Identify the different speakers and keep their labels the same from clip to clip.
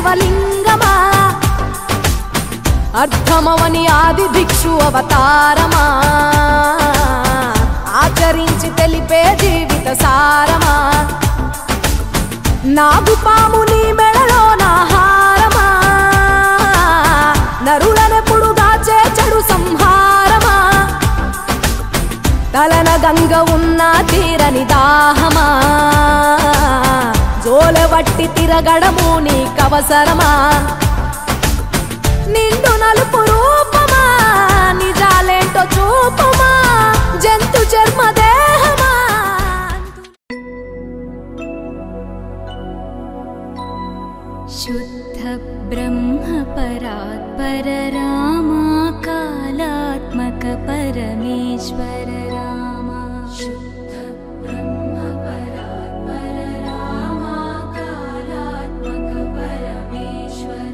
Speaker 1: శివలింగమా అర్థమవని ఆది భిక్షు అవతారమా ఆచరించి తెలిపే జీవిత సారమా నాగుపాము నీ మెడలో నా హారమా నరులనెప్పుడు దాచే చెడు సంహారమా తలన గంగ ఉన్న తీరని దాహమా జోలవట్టి తిరగడము నీకవసరమా నిండు నలుపు రూపమా నిజాలేంటో చూపమా జంతు చర్మ దేహమా
Speaker 2: शुद्ध ब्रह्म परात्पर रामा कालात्मक परमेश्वर रामा शुद्ध ब्रह्म परात्पर रामा कालात्मक परमेश्वर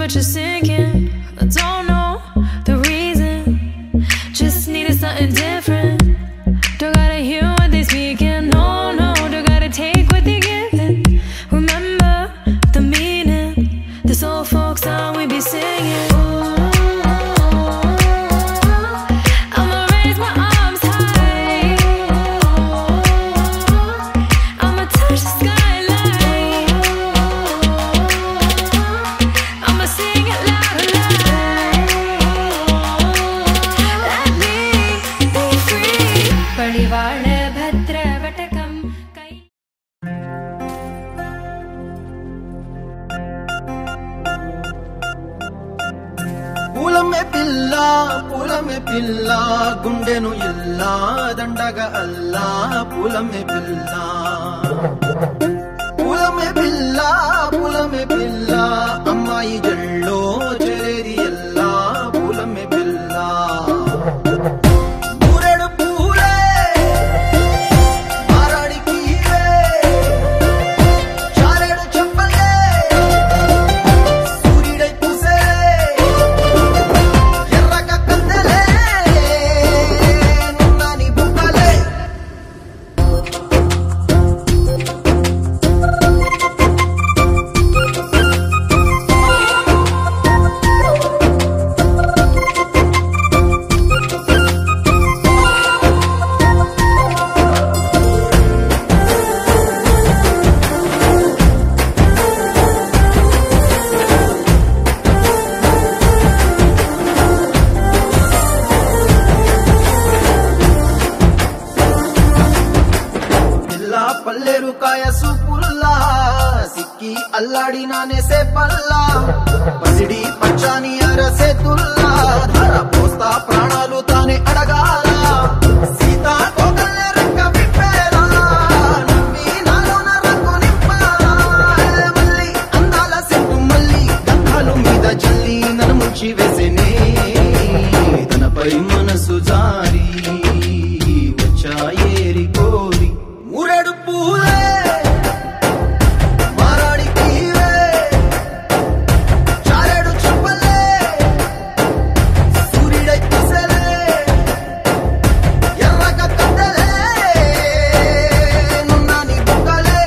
Speaker 3: just sinking. I don't know the reason, just needed something different. Don't gotta hear what they speaking, no, no, don't gotta take what they giving. Remember the meaning, this old folk song we be singing. I'ma raise my arms high, I'ma touch the skyline, I'ma sing it loud and loud. Let me be free. Padivaale bhadra vatakam kai.
Speaker 4: పూలమే పిల్ల గుండెను ఇల్లా దండగ అల్లా పూలమే పిల్ల అమ్మాయి జల్లో చేరేది ఎల్లా పూలమే పిల్ల ఊరెడు పూలే మారాడికి చారెడు చెప్పలే సూర్యుడై పూసే ఎర్రగ కందలే నున్నాని బుక్కలే పల్లెరుకాయ సూపుల్లా సిక్కి అల్లాడి నానేసే పల్లా పసిడి పచ్చాని అరసే తుల్లా ధర పోస్తా ప్రాణాలు తానే అడగాల సీతా కోకల్లే రెక్క విప్పేలా నమ్మి నాలోన రంగు నింపాలా మళ్ళీ అందాల సెట్టు మళ్ళీ గంధాలు మీద జల్లి నన్ను ముంచి వేసేనే తనపై మనసు జారి వచ్చాయేరి కోరి ఊరెడు పూలే మారాడికి చారెడు చెప్పలే సూర్యుడై పూసలే ఎర్రగ కందలే నున్నాని బుక్కలే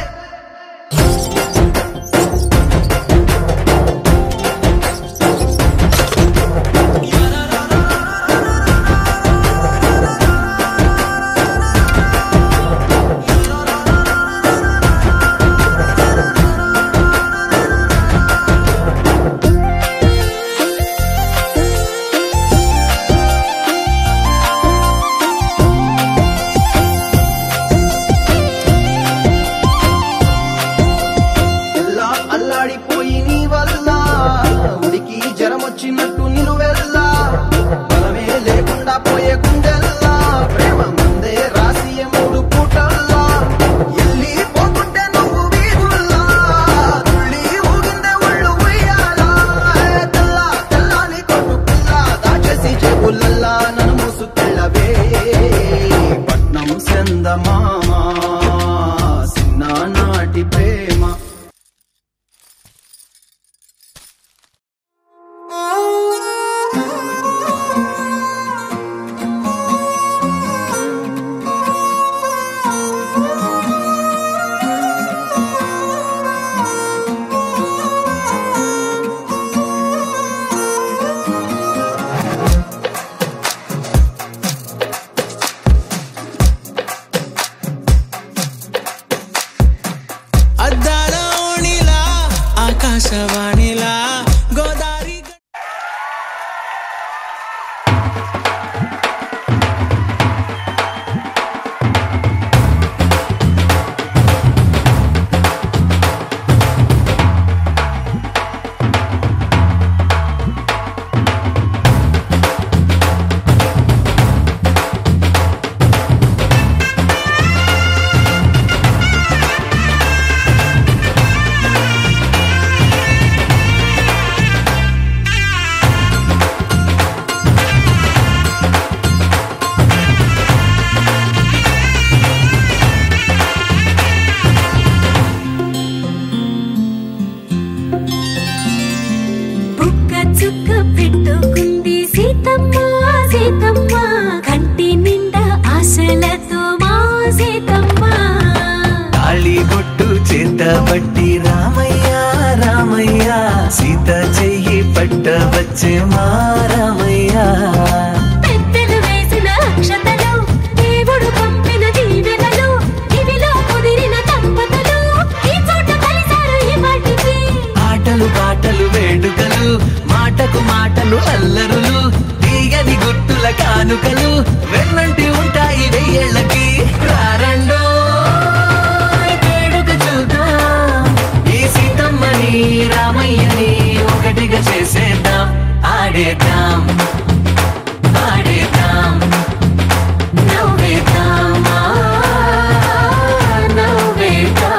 Speaker 5: పట్టి రామయ్య రామయ్య సీత చెయ్యి పట్ట వచ్చే మా రామయ్య
Speaker 2: పెద్దలు వేసిన అక్షతలు దేవుడు పంపిన దీవెనలు ఇవిలో కుదిరిన దంపతులు ఈ చోట కలిసారు ఈ వాటికి
Speaker 5: ఆటలు పాటలు వేడుకలు మాటకు మాటలు అల్లరులు తీయని గుర్తుల కానుకలు వెన్నంటి ఉంటాయి వెయ్యేళ్ళకి రారండో వేడుక చూద్దాం ఈ సీతమ్మని రామయ్యని ఒకటిగా చేసేద్దాం ఆడేద్దాం ఆడేద్దాం నవ్వేద్దాం నవ్వేద్దాం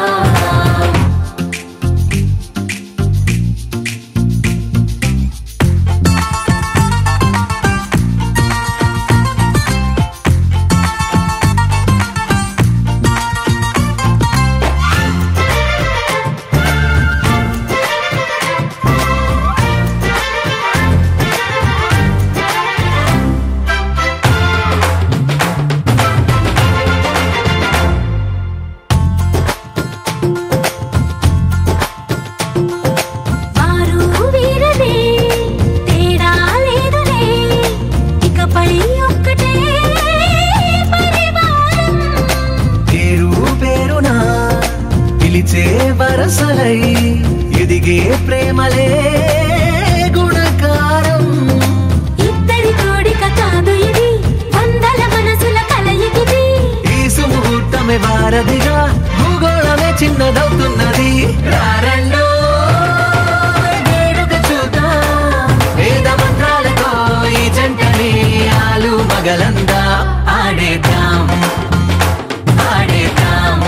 Speaker 5: వరసలై ఎదిగే ప్రేమలే గుణకారం
Speaker 2: ఇద్దరి కోడిక కాదు ఇది వందల మనసుల కలయికిది
Speaker 5: ఈ సుముహూర్తమే వారధిగా భూగోళమే చిన్నదవుతున్నది రారండో వేడుక చూద్దాం వేద మంత్రాలతో ఈ జంటని ఆలు మగలందా ఆడేద్దాం ఆడేద్దాం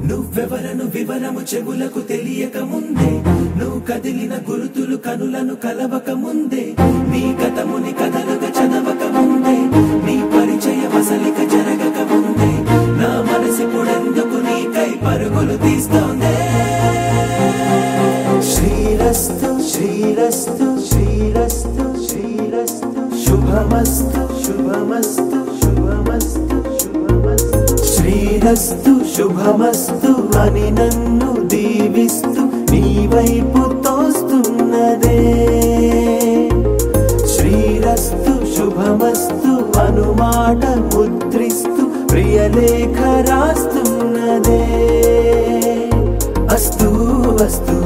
Speaker 5: నువ్వెవరను వివరము చెవులకు తెలియక ముందే నువ్వు కదిలిన గురుతులు కనులను కలవక ముందే నీ గతముని కథలుగా చదవక ముందే నీ పరిచయ వసలిక జరగక ముందే నా మనసు పొడెందుకు నీకై పరుగులు తీస్తోందే శ్రీరస్తు శ్రీరస్తు శ్రీరస్తు శ్రీరస్తు శుభమస్తు శుభమస్తు శుభమస్తు శుభమస్తు శ్రీరస్తు శుభమస్తు అని నన్ను దీవిస్తూ నీ వైపు తోస్తున్నదే శ్రీరస్తు శుభమస్తు అనుమాట ముద్రిస్తూ ప్రియలేఖ రాస్తున్నదే అస్తు అస్తు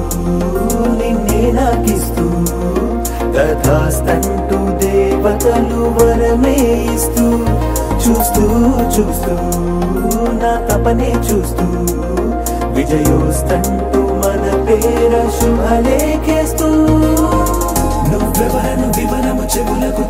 Speaker 5: నిన్నే నాకిస్తూ తథాస్తంటూ దేవతలు వరమే ఇస్తూ చూస్తూ చూస్తూ నా తపనే చూస్తూ విజయోస్తంటూ మన పేర శుభలేఖేస్తూ నువ్వెవరను వివరము చెవులకు